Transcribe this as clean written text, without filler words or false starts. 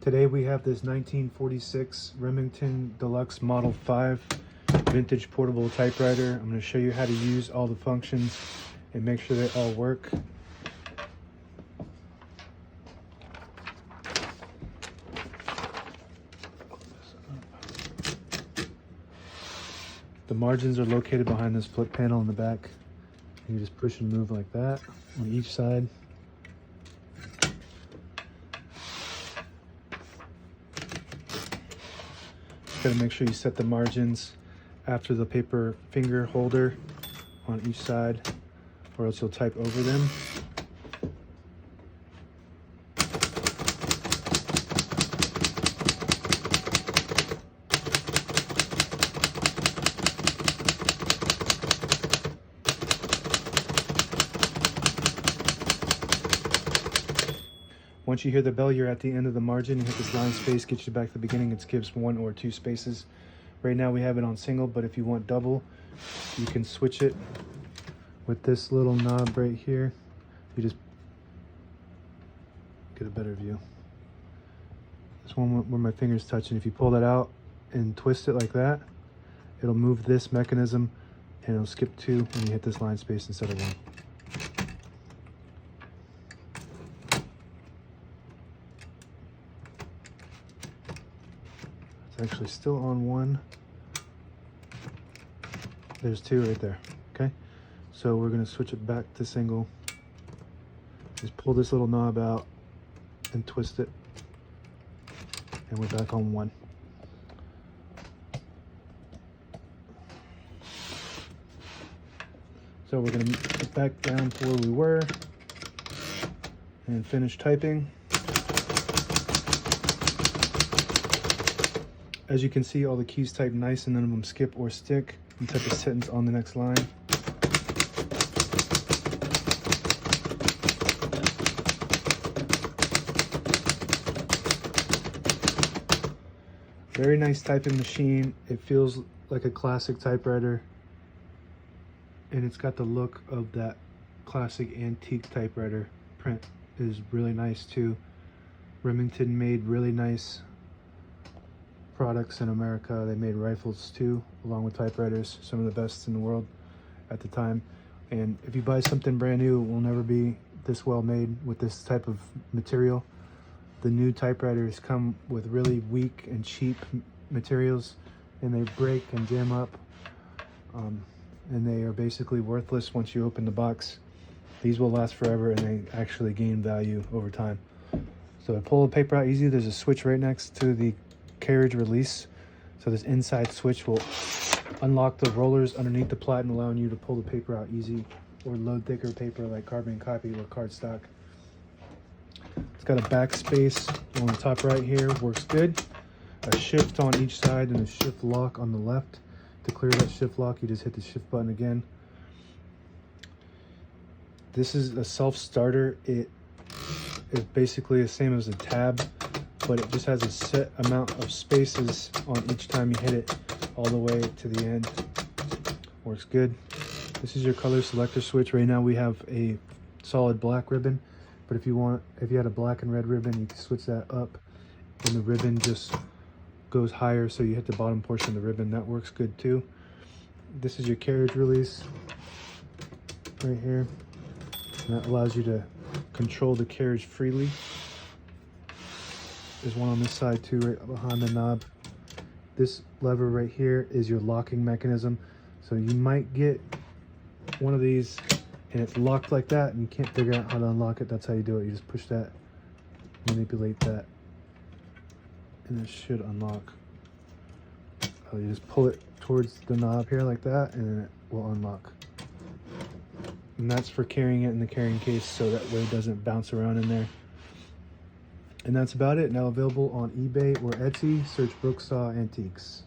Today we have this 1946 Remington Deluxe Model 5 vintage portable typewriter. I'm going to show you how to use all the functions and make sure they all work. The margins are located behind this flip panel in the back. You just push and move like that on each side. Got to make sure you set the margins after the paper finger holder on each side, or else you'll type over them. Once you hear the bell, you're at the end of the margin. You hit this line space, gets you back to the beginning. It gives 1 or 2 spaces. Right now we have it on single, but if you want double, you can switch it with this little knob right here. You just get a better view. This one where my fingers touch, and if you pull that out and twist it like that, it'll move this mechanism and it'll skip 2 when you hit this line space instead of 1. It's actually still on 1. There's 2 right there. Okay, so we're going to switch it back to single. Just pull this little knob out and twist it, and we're back on 1. So we're going to get back down to where we were and finish typing. As you can see, all the keys type nice and none of them skip or stick. You type a sentence on the next line. Very nice typing machine. It feels like a classic typewriter, and it's got the look of that classic antique typewriter. Print is really nice too. Remington made really nice products in America. They made rifles too, along with typewriters, some of the best in the world at the time. And if you buy something brand new, it will never be this well made with this type of material. The new typewriters come with really weak and cheap materials, and they break and jam up, and they are basically worthless once you open the box. These will last forever, and they actually gain value over time. So to pull the paper out easy, there's a switch right next to the carriage release. So this inside switch will unlock the rollers underneath the platen, allowing you to pull the paper out easy, or load thicker paper like carbon copy or cardstock. It's got a backspace on the top right here, works good. A shift on each side and a shift lock on the left. To clear that shift lock, you just hit the shift button again. This is a self-starter. It is basically the same as a tab, but it just has a set amount of spaces on each time you hit it all the way to the end. Works good. This is your color selector switch. Right now we have a solid black ribbon, but if you had a black and red ribbon, you can switch that up and the ribbon just goes higher, so you hit the bottom portion of the ribbon. That works good too. This is your carriage release right here, and that allows you to control the carriage freely. There's one on this side too, right behind the knob. This lever right here is your locking mechanism. So you might get one of these and it's locked like that and you can't figure out how to unlock it. That's how you do it. You just push that, manipulate that, and it should unlock. You just pull it towards the knob here like that, and then it will unlock. And that's for carrying it in the carrying case, so that way it doesn't bounce around in there. And that's about it. Now available on eBay or Etsy. Search Brooksaw Antiques.